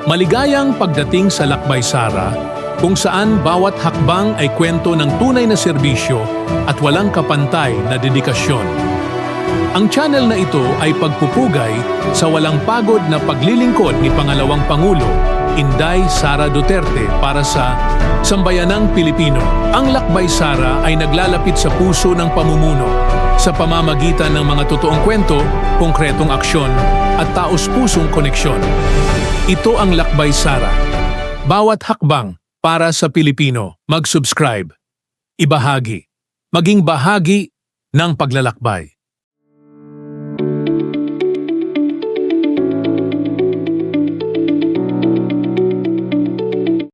Maligayang pagdating sa Lakbay Sara, kung saan bawat hakbang ay kwento ng tunay na serbisyo at walang kapantay na dedikasyon. Ang channel na ito ay pagpupugay sa walang pagod na paglilingkod ni Pangalawang Pangulo, Inday Sara Duterte para sa sambayanang Pilipino. Ang Lakbay Sara ay naglalapit sa puso ng pamumuno sa pamamagitan ng mga totoong kwento, konkretong aksyon at taos-pusong koneksyon. Ito ang Lakbay Sara. Bawat hakbang para sa Pilipino. Mag-subscribe, ibahagi, maging bahagi ng paglalakbay.